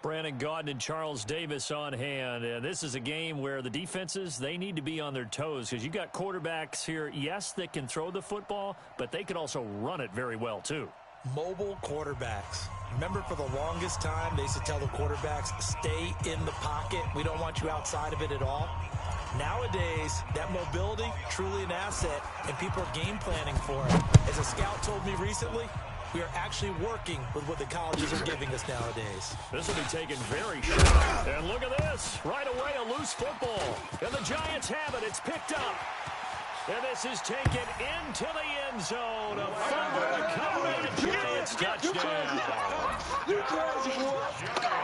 Brandon Gaudin and Charles Davis on hand. And this is a game where the defenses, they need to be on their toes because you've got quarterbacks here, yes, that can throw the football, but they can also run it very well, too. Mobile quarterbacks. Remember, for the longest time, they used to tell the quarterbacks, stay in the pocket. We don't want you outside of it at all. Nowadays, that mobility, truly an asset, and people are game planning for it. As a scout told me recently, we are actually working with what the colleges are giving us nowadays. This will be taken very short. And look at this. Right away, a loose football. And the Giants have it. It's picked up. And this is taken into the end zone. A fumble recovery. Giants touchdown. You crazy, boy.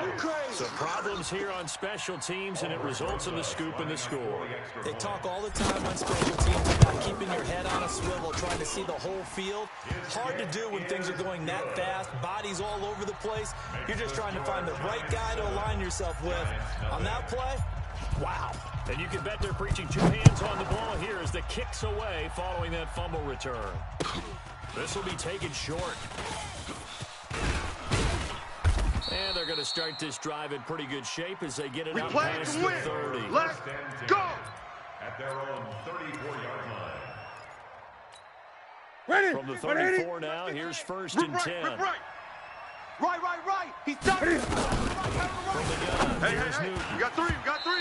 You crazy. Some problems here on special teams, and it results in the scoop and the score. They talk all the time on special teams about keeping your head on a swivel, trying to see the whole field. Hard to do when things are going that fast, bodies all over the place. You're just trying to find the right guy to align yourself with. On that play, wow. And you can bet they're preaching two hands on the ball here as the kick's away following that fumble return. This will be taken short. And they're going to start this drive in pretty good shape as they get it up past the 30. Let's go! At their own 34-yard line. Ready! From the 34 now, here's first and 10. Right. He's done. From the gun, here's Newton. You got three.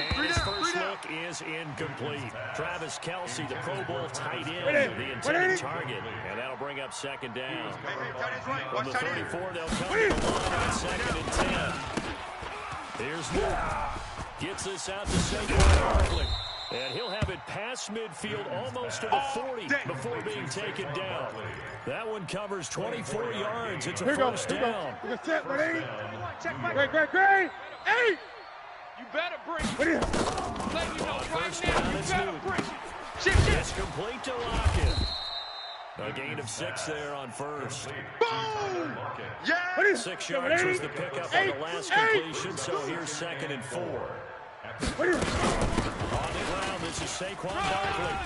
And Three his down. first look is incomplete. Travis Kelce, the Pro Bowl tight end, the intended target. And that'll bring up second down. Tight end's right. From Watch the tight end. 34, they'll come to the line on second and 10. Here's Newton. Gets this out to Saquon Barkley. And he'll have it past midfield almost to the 40 before being taken down. That one covers 24 yards. It's a first down. Great. Hey! You better bring it. What are you? Let me know First right now. down, You it's better Newton. bring it. It's complete to Lockett. A gain of 6 there on first. Boom! Yeah! 6 yards was the pickup on the last completion, so here's second and 4. On the ground, this is Saquon Barkley.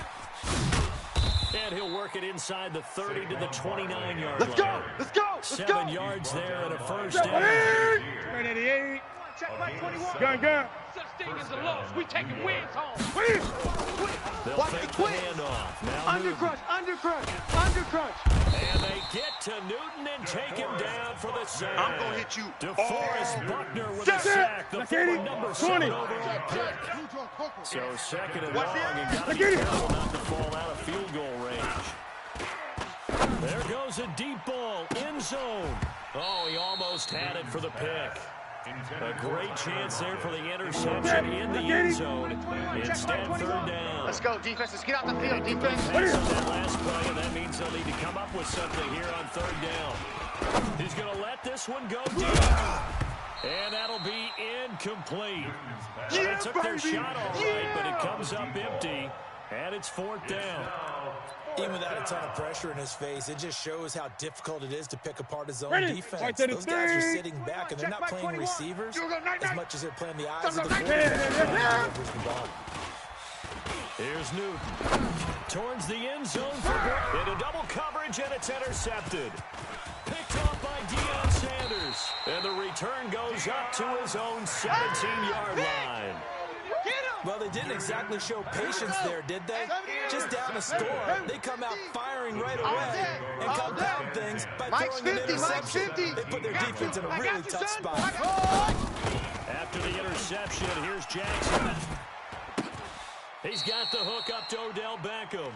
And he'll work it inside the 30 to the 29-yard line. Let's go! 7 yards there and a first down. 88. Check right 21. Gun. Such thing as a loss. We taking wins home. They'll Watch fake the the quick. handoff. Now Newton. Undercrunch. And they get to Newton and take him down for the sack. I'm gonna hit you. DeForest Buckner with a That's it. sack. The former number 7 20. overall pick. So second and What's long, that? and got to be careful not to fall out of field goal range. There goes a deep ball, end zone. Oh, he almost had it for the pick. A great chance there for the interception in the end zone. Instead, third down. Let's go, defense. Let's get out the field, defense. Pass on that last play, and that means they'll need to come up with something here on third down. He's going to let this one go deep. And that'll be incomplete. They took their shot all right, but it comes up empty. And it's fourth down. even without a ton of pressure in his face, it just shows how difficult it is to pick apart his own defense. Those guys are sitting back, and they're not playing receivers as much as they're playing the eyes of the quarterback. Here's Newton. Towards the end zone for into double coverage, and it's intercepted. Picked off by Deion Sanders. And the return goes up to his own 17-yard line. Well, they didn't exactly show patience there, did they? Just down a score, they come out firing right away and compound things by throwing an interception. They put their defense in a really tough spot. After the interception, here's Jackson. He's got the hook up to Odell Beckham.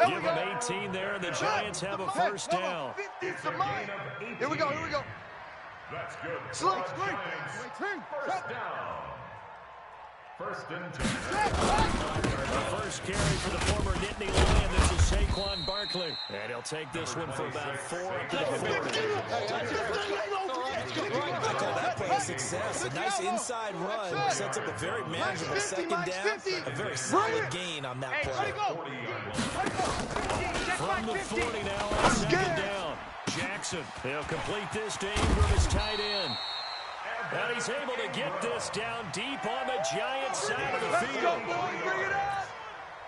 Give him 18 there, and the Giants have a first down. Here we go. That's good. Slow. First down. First and 10. The first carry for the former Nittany Lion. This is Saquon Barkley. And he'll take this one for about 4 up to the 40. I call that play a success. A nice inside run sets up a very manageable second down. A very solid gain on that play. From the 40 now on second down. Jackson, he'll complete this to Ingram, his tight end. And he's able to get this down deep on the Giants side of the field.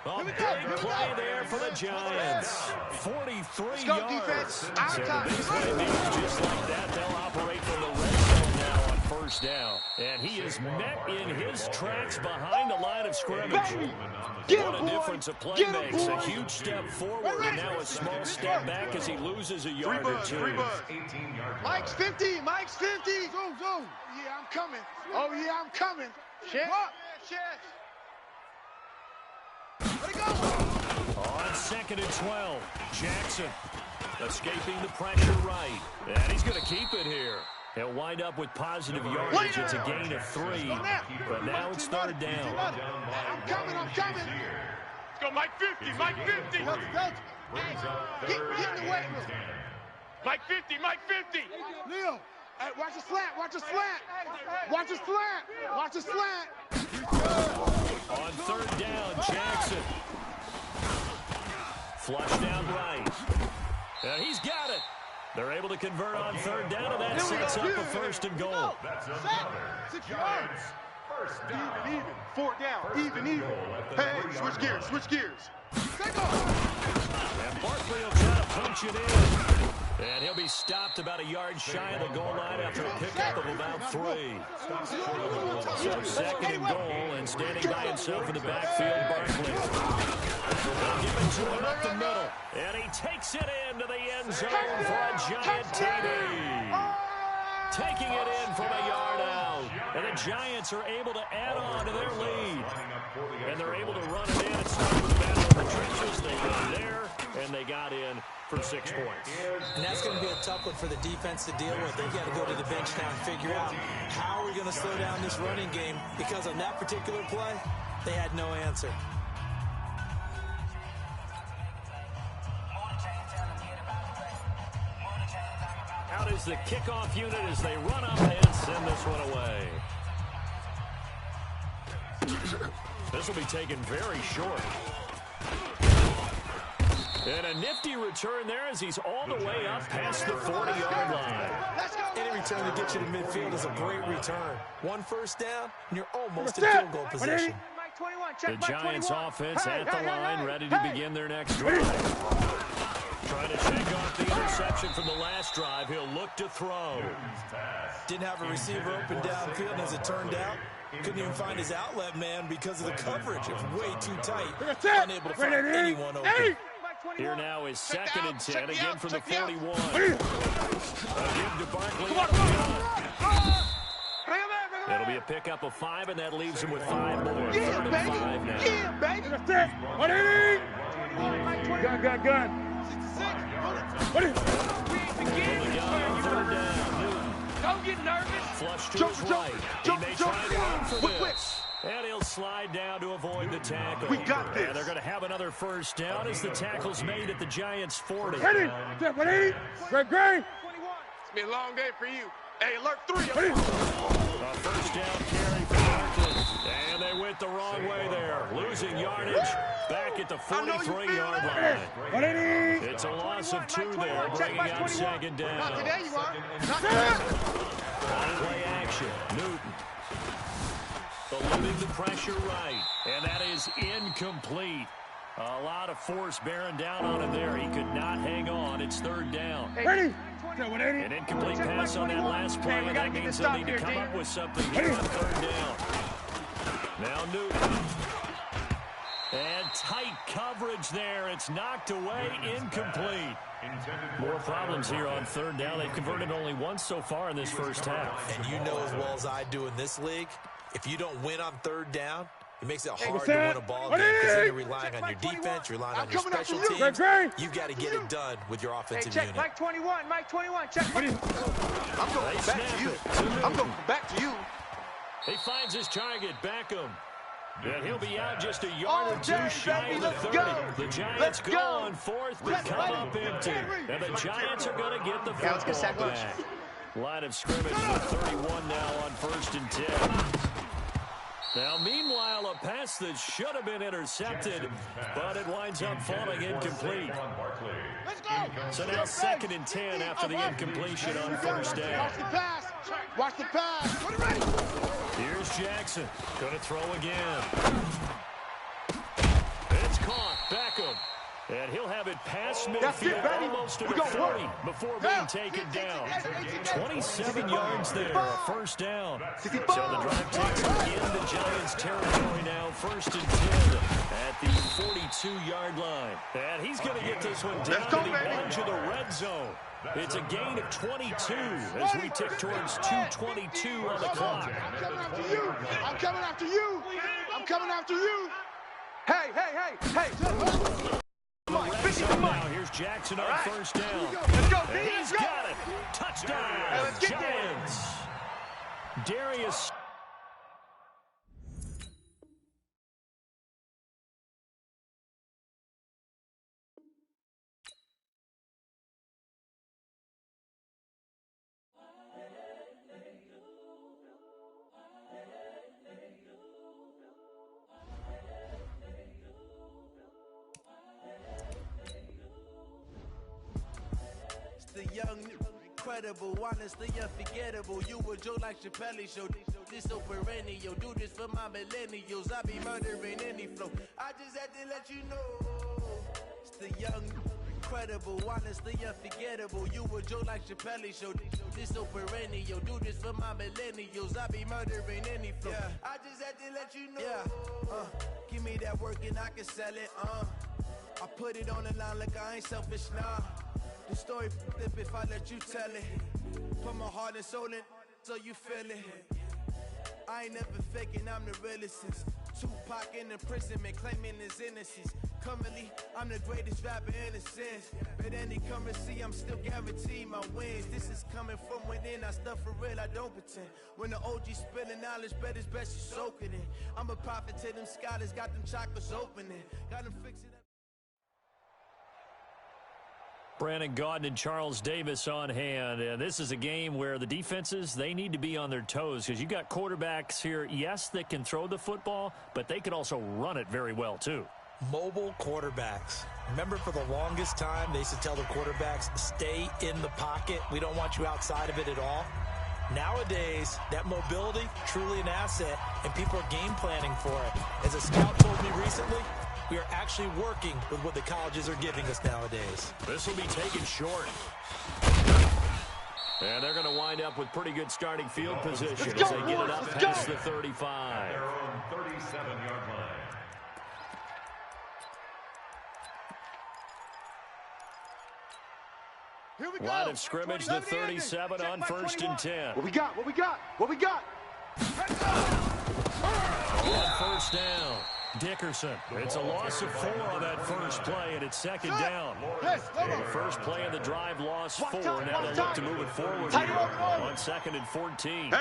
A big play there for the Giants. 43 yards. So the big play means just like that, they'll operate from the red zone now on first first down. And he is met in his tracks behind the line of scrimmage. What a difference a play makes. A huge step forward and now a small step back as he loses a yard or two. Mike's 50. Mike's 50. Zoom. Yeah, I'm coming. Oh, yeah, I'm coming. Shit. Let it go. On 2nd and 12, Jackson escaping the pressure right. And he's going to keep it here. He'll wind up with positive yardage. It's a gain of 3. But now it's 3rd down. I'm coming. Let's go, Mike 50. Mike 50. Get in the way. Mike 50. Mike 50. Leo, hey, watch the slant. Watch the slant. On 3rd down, Jackson. Flush down right. And he's got it. They're able to convert on 3rd down, and that sets up a 1st and goal. That's another 6 yards. first down. Even. 4th down. Even. Hey, switch gears. And Barkley will try to punch it in. And he'll be stopped about a yard shy of the goal line after a pickup of about 3. So 2nd and goal, and standing by himself in the backfield, Barkley. They'll give it to him up the middle. And he takes it into the end zone for a giant TD. Taking it in from a yard out. And the Giants are able to add on to their lead. And they're able to run it in. It started with the battle in the trenches. They got there, and they got in for 6 points. And that's going to be a tough one for the defense to deal with. They've got to go to the bench now and figure out how are we going to slow down this running game, because on that particular play, they had no answer. Out is the kickoff unit as they run up and send this one away. This will be taken very short. And a nifty return there as he's all the way up past the 40-yard line. Any return that gets you to midfield is a great return. 1 first down, and you're almost in field goal position. The Giants offense at the line, ready to begin their next drive. Trying to shake off the interception from the last drive. He'll look to throw. Didn't have a receiver open downfield, and as it turned out, couldn't even find his outlet man because of the coverage. It was way too tight. Unable to find anyone open. Here now is 2nd and 10, again from the 41. Give to Barkley. It'll be a pickup of 5, and that leaves him with 5 more. 3rd and 5 now. Yeah, baby. Gun. Don't get nervous. Flush to his right. He may try to run for this. And he'll slide down to avoid the tackle. We got this. And they're going to have another 1st down as the tackle's made at the Giants' 40. Ready. Great. It's going to be a long day for you. Hey, alert 3. A 1st down carry for Barkley. And they went the wrong way there. Losing yardage back at the 43-yard line. It's a loss of 2 there, bringing out 2nd down. Not today, you are. Play action. Newton. Eluding the pressure right. And that is incomplete. A lot of force bearing down on him there. He could not hang on. It's 3rd down. Ready. An incomplete pass on that last play, and that means they'll need to come up with something here on 3rd down. Now Newton. And tight coverage there. It's knocked away, incomplete. More problems here on 3rd down. They've converted only once so far in this first half. And you know as well as I do in this league, if you don't win on 3rd down, it makes it hard to win a ball game because then you're relying on your defense, you're relying on your special teams. You've got to get it done with your offensive unit. Mike 21. Check. I'm going back to you. I'm going back to you. He finds his target, Beckham. And he'll be out just a yard or 2 shy of the 30. The Giants go on 4th, but come up empty. And the Giants are going to get the football back. Line of scrimmage with 31 now on 1st and 10. Now, meanwhile, a pass that should have been intercepted, but it winds up falling incomplete. So now 2nd and 10 after the incompletion on 1st down. Watch the pass. Here's Jackson. Going to throw again. It's caught. Beckham. And he'll have it past That's it, midfield, baby. almost to We the gonna work. 40 before being taken down. 27 yards there, a first down. So the drive takes in the Giants' territory now, 1st and 10 at the 42-yard line. And he's going to get this one down to the edge of the red zone. It's a gain of 22 as we tick towards 2:22 on the clock. I'm coming after you. I'm coming after you. I'm coming after you. Hey, hey, hey, hey. Now here's Jackson on first down. Let's go, And he's got it. Touchdown, Giants. Darius. The young, incredible, honestly unforgettable. You a joke like Chappelle show. This so perennial. Do this for my millennials. I be murdering any flow. I just had to let you know. It's the young, incredible, honestly unforgettable. You a joke like Chappelle show. This so perennial. Do this for my millennials. I be murdering any flow. Yeah. I just had to let you know. Yeah. Give me that work and I can sell it. I put it on the line like I ain't selfish, nah. The story flip if I let you tell it. Put my heart and soul in so you feel it. I ain't never faking, I'm the realest since Tupac in imprisonment, claiming his innocence. Currently, I'm the greatest rapper in a sense. But any currency, I'm still guaranteed my wins. This is coming from within, I stuff for real, I don't pretend. When the OG spilling knowledge, bet it's best you soak it in. I'm a prophet to them scholars, got them chakras opening. Got them fixing up. Brandon Gaudin and Charles Davis on hand. And this is a game where the defenses, they need to be on their toes because you got quarterbacks here, yes, that can throw the football, but they can also run it very well, too. Mobile quarterbacks. Remember, for the longest time, they used to tell the quarterbacks, stay in the pocket. We don't want you outside of it at all. Nowadays, that mobility, truly an asset, and people are game planning for it. As a scout told me recently, we are actually working with what the colleges are giving us nowadays. This will be taken short. And they're going to wind up with pretty good starting field position as they get it up past the 35. Their own 37-yard line. Here we go. Line of scrimmage, the 37 on 1st and 10. What we got? What we got? What we got? On 1st down, Dickerson. It's a loss of 4 on that first play, and it's 2nd down. And the first play of the drive, lost 4. Now they look to move it forward here on 2nd and 14. Hey.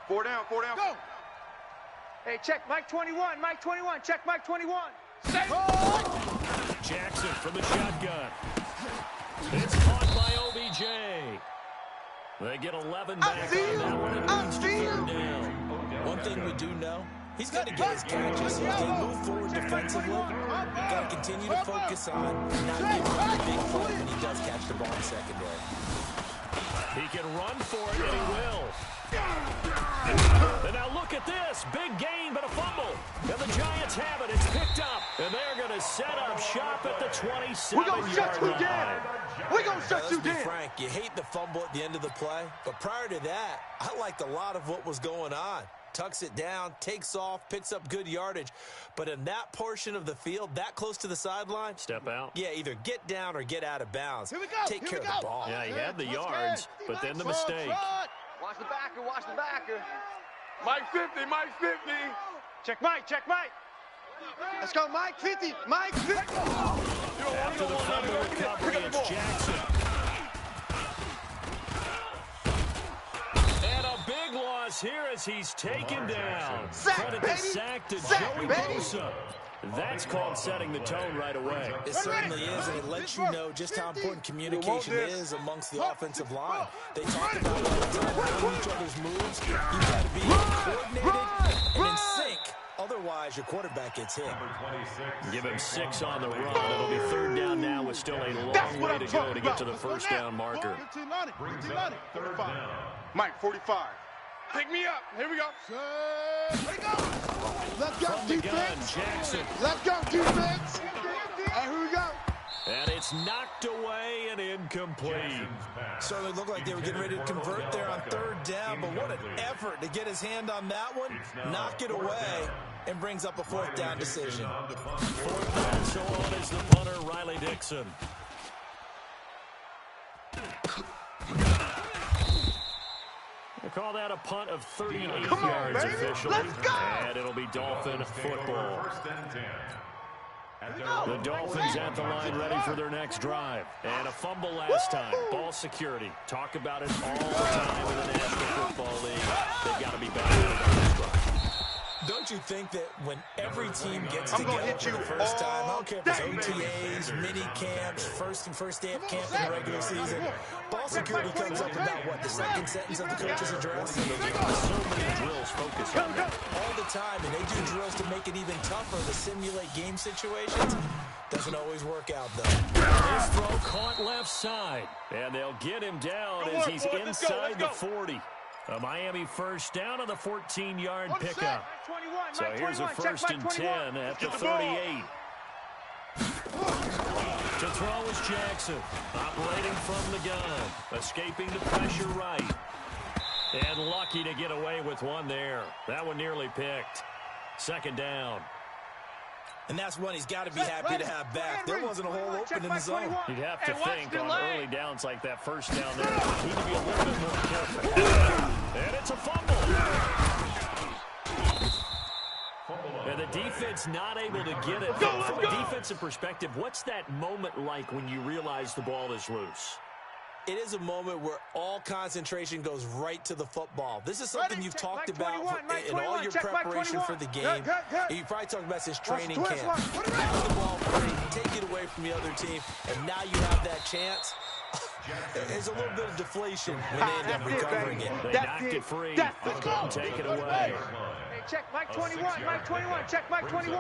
4 down. Go. Hey, check Mike 21. Mike 21. Check Mike 21. Jackson from the shotgun. It's caught by OBJ. They get 11 back on that one. It moves to 3rd down. One thing we do know, he's got to get his catches. If they move forward defensively, you've got to continue to focus on not giving him the big play when he does catch the ball in secondary. He can run for it, and he will. And now look at this. Big gain, but a fumble. And the Giants have it. It's picked up. And they're going to set up shop at the 27-yard line. We're going to shut you Let's be down. frank, you hate the fumble at the end of the play, but prior to that, I liked a lot of what was going on. Tucks it down, takes off, picks up good yardage. But in that portion of the field, that close to the sideline, Step out. yeah, either get down or get out of bounds. Here we go. Take Here care we of the go. ball. Yeah, he had the yards, but then the mistake. Watch the backer. Watch the backer. Mike 50. Check Mike. Check Mike. Let's go, Mike 50. Mike 50. After the fumble recovery, it's Jackson. And a big loss here as he's taken down. Sack, Credit the baby. sack to Sack, Joey baby. Bosa. That's called setting the tone right away. It certainly is, and it lets you know just how important communication is amongst the offensive line. They talk about all the time knowing each other's moves. You've got to be coordinated and in sync. Otherwise, your quarterback gets hit. Give him 6 on the run. It'll be 3rd down now with still a long way to go to get to the first down marker. 1590. 45. Mike 45. Pick me up. Here we go. Here we go. Let's go, From the gun, defense. Jackson. Let's go, defense. And who we got? It's knocked away and incomplete. Certainly looked like they were getting ready to convert there on third down, but what an effort to get his hand on that one, knock it away, and brings up a fourth down decision. Fourth down, so on is the punter, Riley Dixon. We'll call that a punt of 38 yards officially. And it'll be Dolphin football. The Dolphins at the line ready for their next drive. And a fumble last time. Ball security. Talk about it all the time in the National Football League. They've got to be better. Don't you think that when every team gets together for the first time, I don't care if it's OTAs, mini camps, first day of camp in the regular season, ball security comes up about what, the second sentence of the coach's address? So many drills focus on that. All the time, and they do drills to make it even tougher to simulate game situations. Doesn't always work out, though. This throw caught left side, and they'll get him down as he's inside the 40. A Miami first down on the 14-yard pickup. So here's a first and 10 at the 38. To throw is Jackson, operating from the gun, escaping the pressure right. And lucky to get away with one there. That one nearly picked. Second down. And that's one he's got to be happy to have back. There wasn't a hole open in the zone. You'd have to think on early downs like that first down there, you need to be a little bit more careful. And it's a fumble. And the defense not able to get it. From a defensive perspective, what's that moment like when you realize the ball is loose? It is a moment where all concentration goes right to the football. This is something you've talked about in all your preparation for the game. You probably talked about since training camp. Have the ball free, take it away from the other team, and now you have that chance. There's a little bit of deflation when they end up recovering it. They knocked it free. Take it away. Hey, check Mike 21, Mike 21, check Mike 21.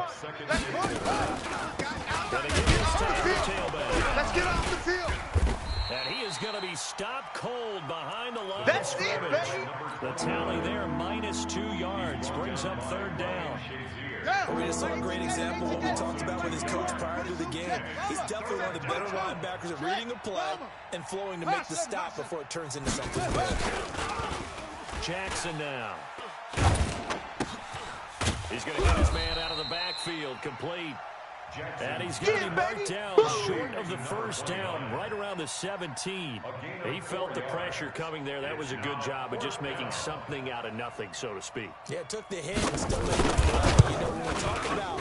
Gonna get this time to tailback. Let's get off the field. And he is going to be stopped cold behind the line of scrimmage. The tally there, -2 yards, brings up third down. We just saw a great example of what we talked about with his coach prior to the game. He's definitely one of the better linebackers at reading a play and flowing to make the stop before it turns into something good. Jackson now. He's going to get his man out of the backfield, complete. And he's going to be marked down short of the first down, right around the 17. He felt the pressure coming there. That was a good job of just making something out of nothing, so to speak. Yeah, it took the hit and still made the play. You know, when we're talking about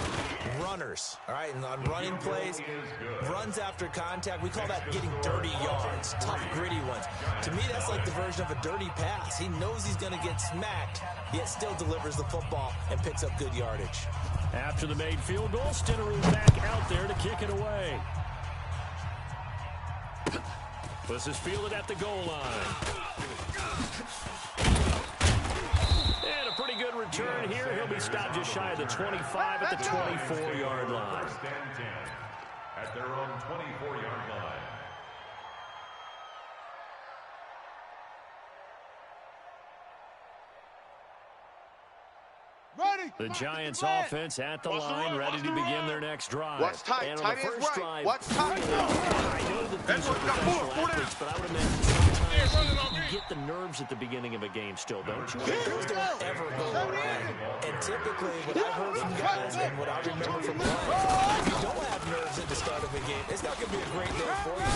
runners, all right, and on running plays, runs after contact, we call that getting dirty yards, tough, gritty ones. To me, that's like the version of a dirty pass. He knows he's going to get smacked, yet still delivers the football and picks up good yardage. After the made field goal, Stinneroo back out there to kick it away. This is fielded at the goal line. And a pretty good return here. He'll be stopped just shy of the 25 at the 24-yard line. At their own 24-yard line. The Giants offense at the line, ready to begin their next drive. What's tight? And on Tight the is first right. drive, What's tight? I know that these are professional athletes, but I would imagine sometimes you get the nerves at the beginning of a game still, don't you? Those don't ever go away. And typically, what I've heard from guys and what I remember from playing, if you don't have nerves at the start of a game, it's not going to be a great day for you.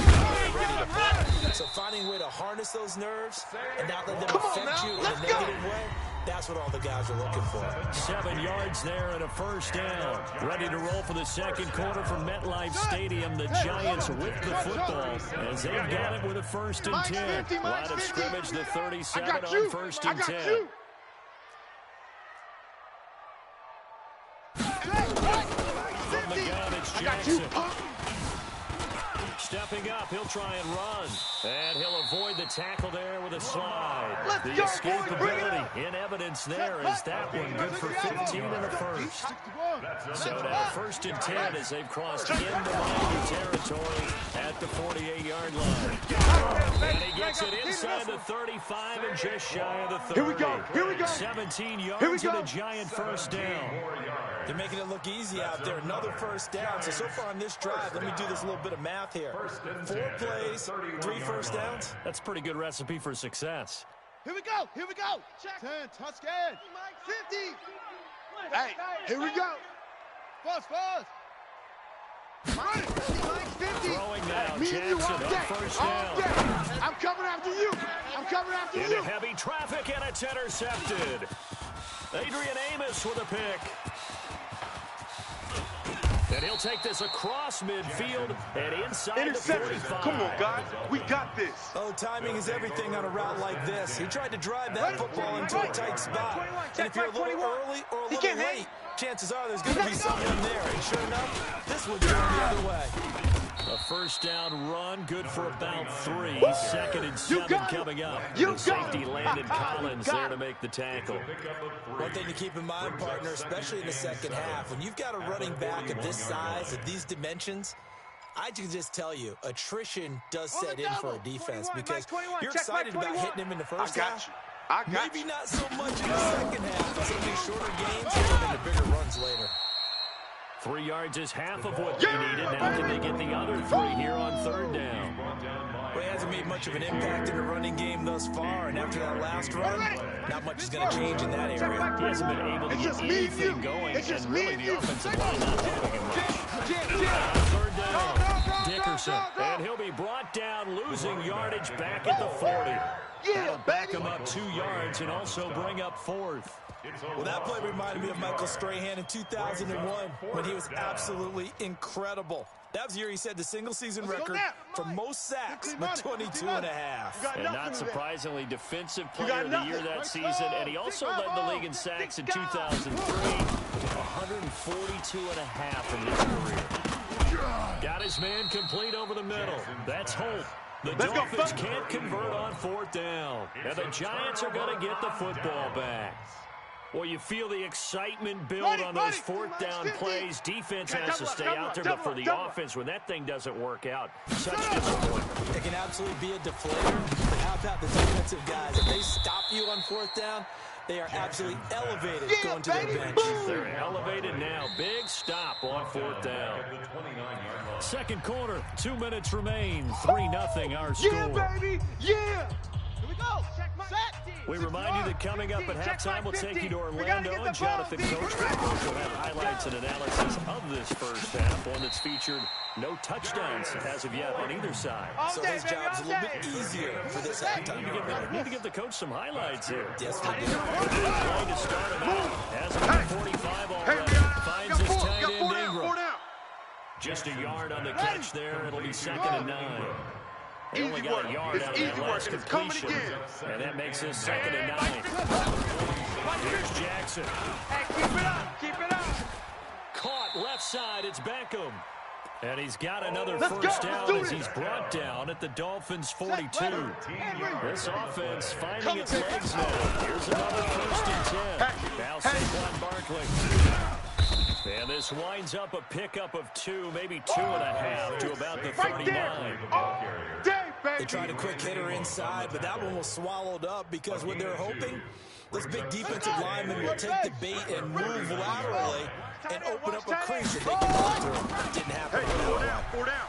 You're ready to play. So finding a way to harness those nerves and not let them affect you in a negative way, that's what all the guys are looking for. 7 yards there and a first down. Ready to roll for the second quarter from MetLife Stadium. The Giants with the football as they've got it with a first and 10. Line of scrimmage, the 37 on first and 10. From the gun, it's Jackson. Stepping up, he'll try and run. And he'll avoid the tackle there with a slide. The escapability in evidence there as that one good for 15 in the first. So now first and 10 as they've crossed into Miami territory at the 48-yard line. And he gets it inside the 35 and just shy of the 30. Here we go. 17 yards and a Giant first down. They're making it look easy out there. Another first down. So far on this drive, let me do this little bit of math here. 4 plays, 3 first downs. That's a pretty good recipe for success. Here we go. Here we go. Check. 10, touchdown. 50. Hey, here we go. Fuzz. Mike 50. Throwing now, Me and you Jackson all on day. first All down. day. I'm coming after you. I'm coming after Into you. heavy traffic, and it's intercepted. Adrian Amos with a pick. And he'll take this across midfield and inside the 45. Come on, guys. We got this. Oh, timing is everything on a route like this. He tried to drive that football into a tight spot. And if you're a little early or a little late, chances are there's going to be someone there. And sure enough, this one's going the other way. A first down run, good for about 3. 2nd and 7 coming up. And safety Landon Collins there to make the tackle. One thing to keep in mind, partner, especially in the second half, when you've got a running back of this size, of these dimensions, I can just tell you, attrition does set in for a defense because you're excited about hitting him in the first half. Maybe not so much in the second half, but some of these shorter games turn into bigger runs later. 3 yards is half of what they needed. Now can they get the other 3 here on 3rd down? Well, he hasn't made much of an impact in the running game thus far, and after that last run, not much is going to change in that area. He hasn't been able to get anything going, and really the offensive line not helping him much. 3rd down, Dickerson, and he'll be brought down, losing yardage back at the 40. That'll back him up 2 yards and also bring up 4th. Well, that play reminded me of Michael Strahan in 2001 when he was absolutely incredible. That was the year he set the single-season record for most sacks with 22 and a half. And not surprisingly, Defensive Player of the Year that season. And he also led the league in sacks in 2003, 142 and a half in his career. Got his man complete over the middle. That's Holt. The Dolphins can't convert on 4th down. And the Giants are going to get the football back. Well, you feel the excitement build on those 4th down plays. Defense has to stay out there, but for the offense, when that thing doesn't work out, such disappointment. It can absolutely be a deflator, but how about the defensive guys? If they stop you on 4th down, they are absolutely elevated going to their bench. They're elevated now. Big stop on 4th down. 2nd quarter, 2 minutes remain. 3-0 our score. Yeah, baby. Yeah. Here we go. We remind you that coming up at halftime, we'll take you to Orlando, and Jonathan Coach will have highlights and analysis of this first half, one that's featured no touchdowns as of yet on either side. So his job's a little bit easier for this halftime. Need to give the coach some highlights here. Yes, we do. Play to start him out. Has him at 45 already. Finds his tight end Ingram. Just a yard on the catch there. It'll be 2nd and 9. They only got a yard out of that last completion, and that makes this 2nd and 9. Here's Jackson. Hey, keep it up. Caught left side, it's Beckham. And he's got another first down as he's brought down at the Dolphins' 42. This offense finding its legs now. Here's another 1st and 10. Now Saquon Barkley. And this winds up a pickup of 2, maybe 2.5 to about the 39. They tried a quick hitter inside, but that one was swallowed up because what they're hoping, this big defensive lineman will take the bait and move laterally and open up a crease that they can run through. Didn't happen. Hey, 4 down.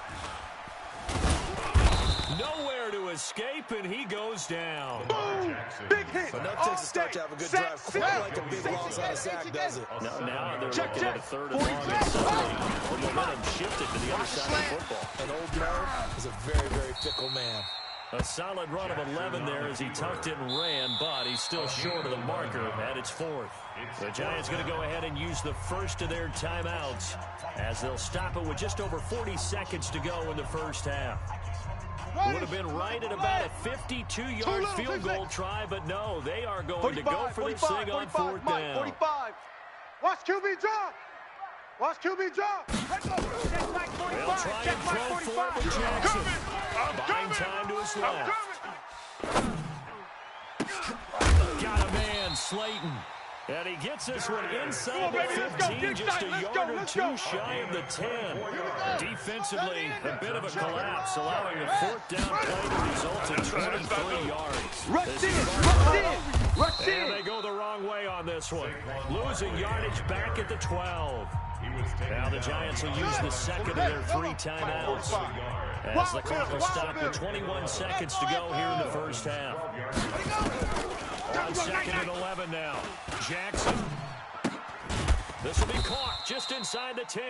Nowhere to escape, and he goes down. Boom! Big hit. Enough takes a start to have a good drive. Quite like a big loss on a sack, does it? Now they're looking at a 3rd and long and suddenly the momentum shifted to the other side of the football. And old Merv is a very, very fickle man. A solid run of 11 there as he tucked it and ran, but he's still short of the marker at its 4th. The Giants going to go ahead and use the first of their timeouts as they'll stop it with just over 40 seconds to go in the first half. Would have been right at about a 52-yard field goal try, but no, they are going to go for this thing on 4th down. 45. Watch QB drop. Watch QB drop. They'll try and throw for it with Jackson. Buying time to his left. Got a man, Slayton. And he gets this one inside the 15, just a yard or two shy of the 10. Defensively, a bit of a collapse, allowing a fourth down play to result in 23 yards. And they go the wrong way on this one. Losing yardage back at the 12. Now the Giants will use the second of their 3 timeouts as the clock will stop with 21 seconds to go here in the first half. On 2nd and 11 now. Jackson. This will be caught just inside the 10.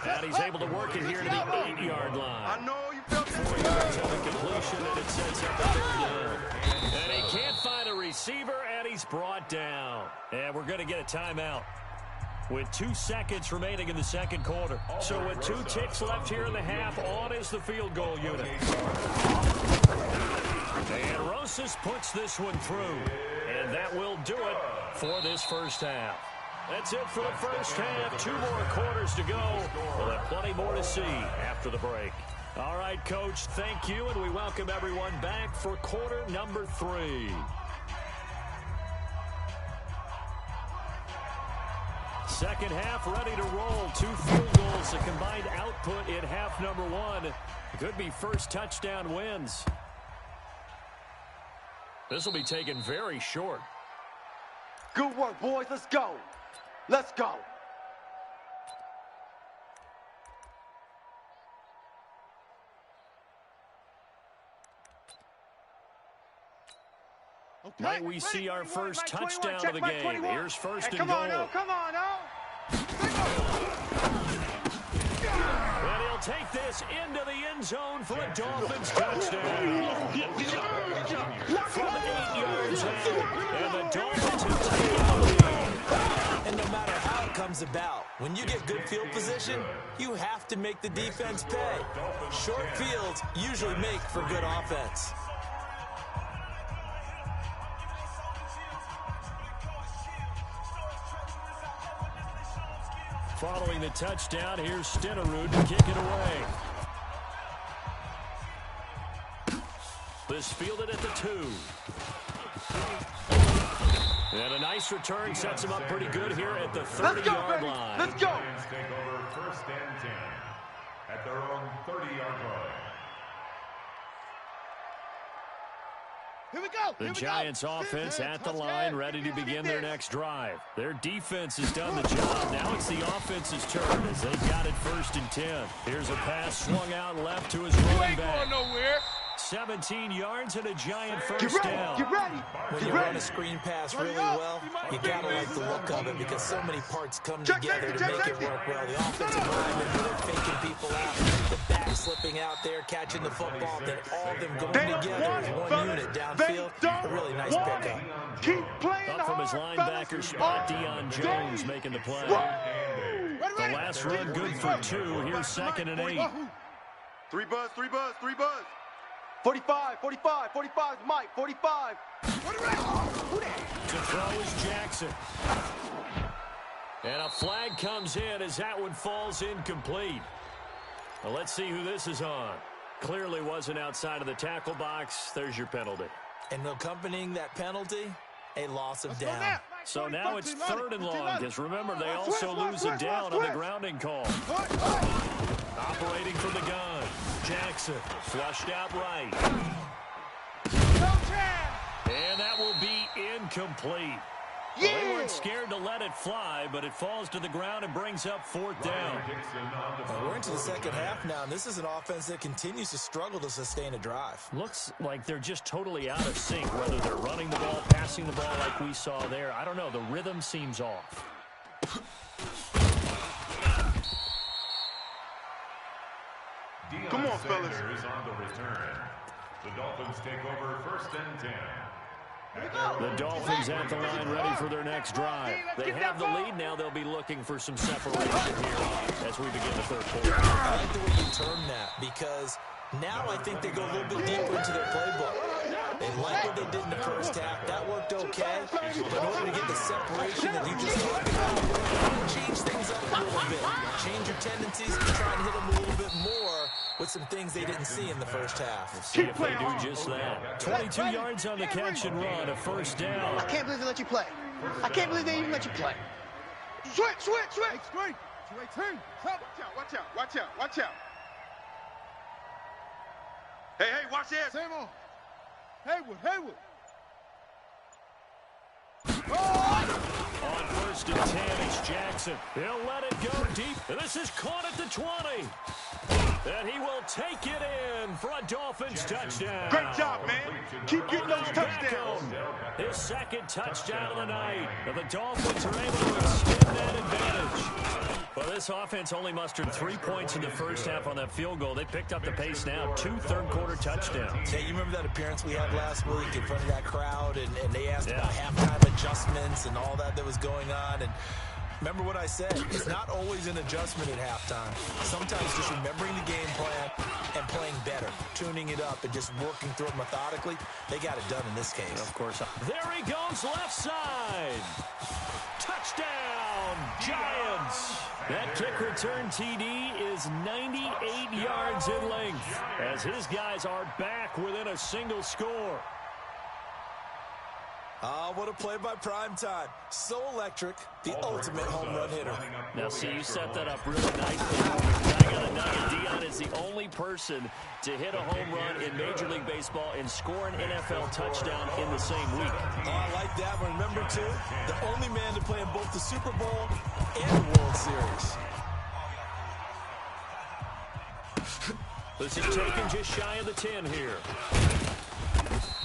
And he's able to work it here to the 8-yard line. I know you felt 4 yards on the completion, and it sets up a 3rd down. And he can't find a receiver, and he's brought down. And we're going to get a timeout with 2 seconds remaining in the second quarter. So with 2 ticks left here in the half, on is the field goal unit. And Rosas puts this one through. And that will do it for this first half. That's it for the first half. 2 more quarters to go. We'll have plenty more to see after the break. All right, Coach, thank you, and we welcome everyone back for quarter number 3. Second half ready to roll. 2 field goals, a combined output in half number 1. Could be first touchdown wins. This will be taken very short. Good work, boys. Let's go. Let's go. Okay. Might we see our first touchdown of the game? Here's first and come goal. on, come on, And he'll take this into the end zone for a Dolphins touchdown. From 8 yards out, and the Dolphins have taken the lead. And no matter how it comes about, when you get good field position, you have to make the defense pay. Short fields usually make for good offense. Following the touchdown, here's Stenerud to kick it away. This fielded at the 2. And a nice return sets him up pretty good here at the 30-yard line. Let's go. Take over 1st and 10 at their own 30-yard line. Here we go. The Giants offense at the line, ready to begin their next drive. Their defense has done the job. Now it's the offense's turn as they've got it 1st and 10. Here's a pass swung out left to his running back. 17 yards and a Giant first down. Get ready. When you run a screen pass really well, you gotta like the look of it because so many parts come together to make it work well. The offensive linemen, they're faking people out, the back slipping out there, catching the football, then all of them going together as one unit downfield. A really nice pickup. Keep playing Up from his linebacker spot, Deion Jones making the play. The last run good for 2. Here's 2nd and 8. 3 buzz, 3 buzz, 3 buzz. 45, 45, 45, Mike, 45. To throw is Jackson. And a flag comes in as that one falls incomplete. Well, let's see who this is on. Clearly wasn't outside of the tackle box. There's your penalty. And accompanying that penalty, a loss of down. So now it's 3rd and long, because remember, they also lose a down on the grounding call. Operating from the gun, Jackson flushed out right. And that will be incomplete. Well, they weren't scared to let it fly, but it falls to the ground and brings up 4th down. Well, we're into the second half now, and this is an offense that continues to struggle to sustain a drive. Looks like they're just totally out of sync, whether they're running the ball, passing the ball like we saw there. I don't know. The rhythm seems off. Come on, fellas. Is on the return. The Dolphins take over 1st and 10. The Dolphins at the line ready for their next drive. They have the lead now. They'll be looking for some separation here as we begin the 3rd quarter. I like the way you term that because now I think they go a little bit deeper into their playbook. They like what they did in the first half. That worked okay. But in order to get the separation that you just talked about, change things up a little bit. Change your tendencies and try and hit them a little bit more with some things they didn't see in the first half. Let's see if they do just that. 22 yards on the catch and run, a 1st down. I can't believe they let you play. I can't believe they even let you play. Switch. Screen. 218. Watch out. Hey, watch this. Same on. Haywood. On first and 10, it's Jackson. He'll let it go deep. This is caught at the 20. And he will take it in for a Dolphins touchdown. Great job, man. Keep getting those touchdowns. His second touchdown of the night. And the Dolphins are able to extend that advantage. Well, this offense only mustered 3 points in the first half on that field goal. They picked up the pace now. 2 third-quarter touchdowns. Hey, you remember that appearance we had last week in front of that crowd, and they asked about halftime adjustments and all that was going on, and remember what I said, it's not always an adjustment at halftime. Sometimes just remembering the game plan and playing better, tuning it up and just working through it methodically. They got it done in this case. Of course. There he goes, left side. Touchdown, Giants. That kick return TD is 98 yards in length as his guys are back within a single score. What a play by Primetime. So electric, the ultimate home run hitter. Now, see, you set that up really nicely. I got a nugget. Dion is the only person to hit a home run in Major League Baseball and score an NFL touchdown in the same week. Oh, I like that one. Remember, too, the only man to play in both the Super Bowl and the World Series. This is taken just shy of the 10 here.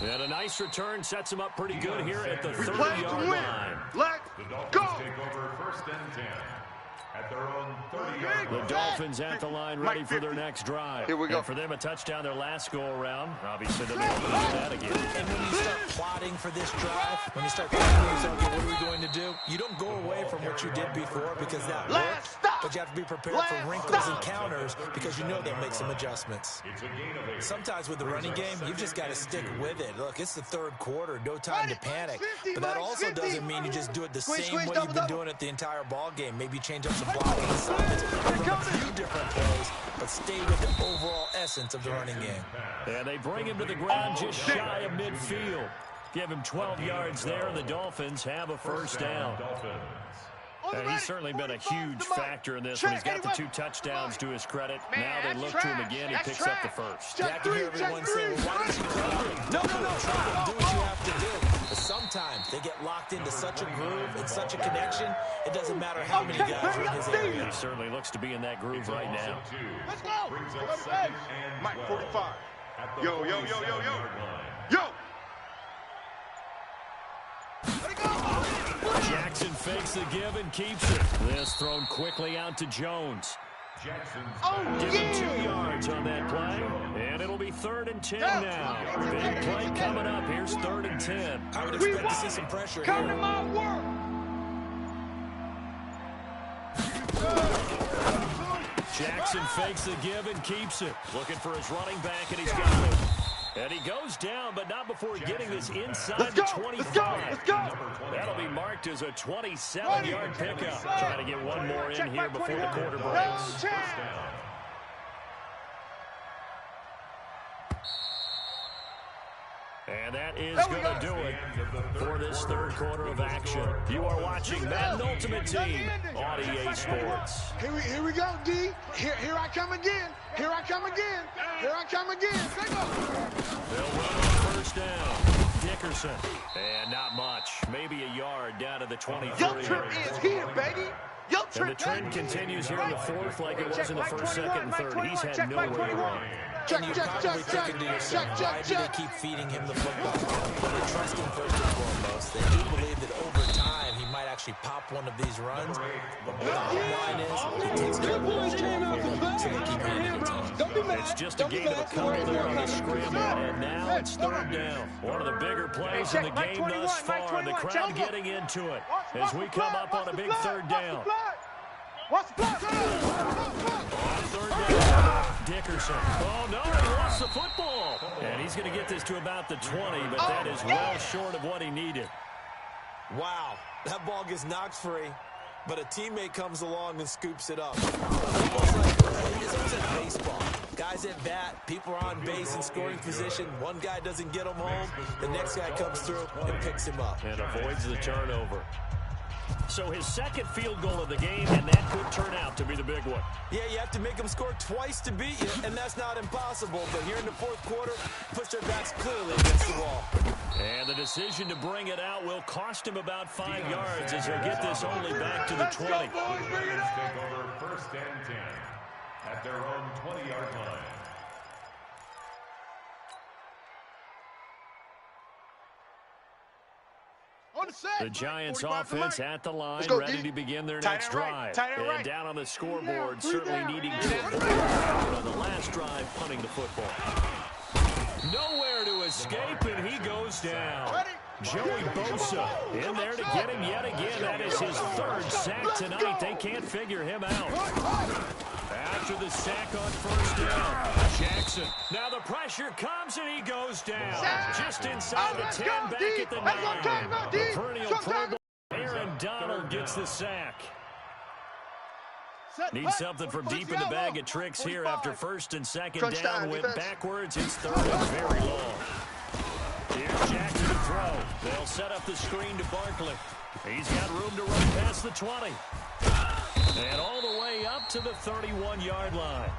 And a nice return sets him up pretty good here at the 30-yard line. Let's go. Take over first and 10 at their own 30-yard line. The Dolphins at the line, ready for their next drive. Here we go. And for them, a touchdown their last go-around. Obviously, they'll be able to do that again. And when you start plotting for this drive, when you start thinking to yourself, okay, what are we going to do? You don't go away from what you did before because that worked, but you have to be prepared for wrinkles and counters because you know they'll make some adjustments. Sometimes with the running game, you've just got to stick with it. Look, it's the third quarter, no time to panic. But that also doesn't mean you just do it the same way you've been doing it the entire ball game. Maybe change up some blocking assignments, run a few different plays, but stay with the overall essence of the running game. And they bring him to the ground just shy of midfield. Give him 12 yards there, and the Dolphins have a first down. And he's certainly been a huge factor in this one. He's got the 2 touchdowns to his credit. Now they look to him again. He picks up the first. I can hear everyone saying, well, why don't you cover him? No. Do what you have to do. But sometimes they get locked into such a groove and such a connection, it doesn't matter how many guys are in his area. He certainly looks to be in that groove right now. Let's go. Mike 45. Yo. Jackson fakes the give and keeps it. This thrown quickly out to Jones. Give him 2 yards on that play, and it'll be 3rd and 10 now. Big play coming up. Here's 3rd and 10. I would expect to see some pressure here. Come to my work. Jackson fakes the give and keeps it. Looking for his running back, and he's got it. And he goes down, but not before getting this inside the 25. Let's go. That'll be marked as a 27-yard pickup. Trying to get one more in here before the quarter breaks. And that is going to do it for this 3rd quarter of action. You are watching Madden Ultimate Team on EA Sports. Here we go, D. Here I come again. Here I come again. They'll run on first down. Dickerson. And not much. Maybe a yard down to the 23. Your trip is here, baby. And the trend continues here in the 4th like it was in the 1st, 2nd, and 3rd. He's had nowhere to run. And you're probably thinking to yourself, why do they keep feeding him the football? Well, they trust him first and foremost. They do believe that over time he might actually pop one of these runs. But the bottom line is, he takes care of the ball, so they keep handing it to him. It's just a gain of a couple there on the scramble, and now it's 3rd down. One of the bigger plays in the game thus far. The crowd getting into it as we come up on a big 3rd down. What's the block? On 3rd down, Dickerson. Oh, no, he lost the football. And he's going to get this to about the 20, but that is well short of what he needed. Wow, that ball gets knocked free, but a teammate comes along and scoops it up. It's almost like baseball. Guys at bat, people are on base in scoring position. One guy doesn't get him home. The next guy comes through and picks him up. And avoids the turnover. So his second field goal of the game, and that could turn out to be the big one. Yeah, you have to make them score twice to beat you, and that's not impossible. But here in the fourth quarter, push their backs clearly against the wall. And the decision to bring it out will cost him about 5 yards as he'll get this only back to the 20. Take over first and 10 at their own 20-yard line. The Giants offense at the line, ready to begin their next drive. And down on the scoreboard, certainly needing to on the last drive, punting the football. Nowhere to escape, and he goes down. Joey Bosa in there to get him yet again. That is his third sack tonight. They can't figure him out. After the sack on first down, Jackson. Now the pressure comes, and he goes down. Just inside the 10, back at the 9. The perennial Pro Bowl, Aaron Donald gets the sack. Needs something from deep in the bag of tricks here after first and second down. Went backwards. It's third and very long. Here's Jackson to throw. They'll set up the screen to Barkley. He's got room to run past the 20. And all the way up to the 31-yard line.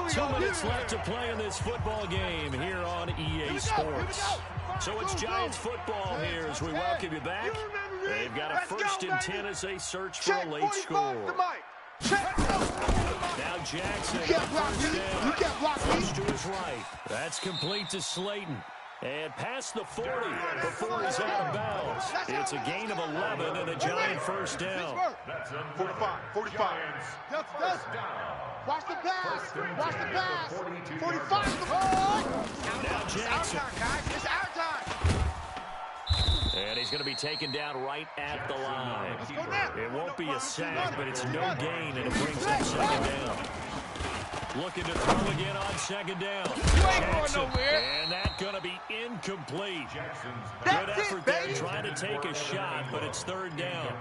2 minutes left to play in this football game here on EA Sports. So it's Giants football here as we welcome you back. They've got a first and 10 as they search for a late score. Now Jackson, first down, switch to his right. That's complete to Slayton. And past the 40 before he's out of bounds. It's a gain of 11 and a Giant first down. 45. Watch the pass. Watch the pass. 45. Now Jackson. It's our time. And he's going to be taken down right at the line. It won't be a sack, but it's no gain, and it brings up second down. Looking to throw again on second down. Jackson, and that's going to be incomplete. Good effort there, trying to take a shot, but it's third down.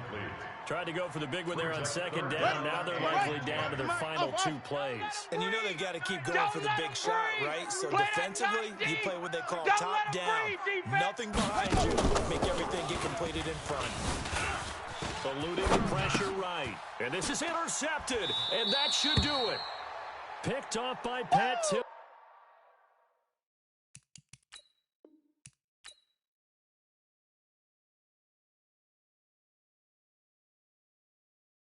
Tried to go for the big one there on second down. Now they're likely down to their final 2 plays. And you know they've got to keep going for the big shot, right? So defensively, you play what they call top down. Nothing behind you. Make everything get completed in front. Eluding the pressure right. And this is intercepted, and that should do it. Picked off by Pat Till.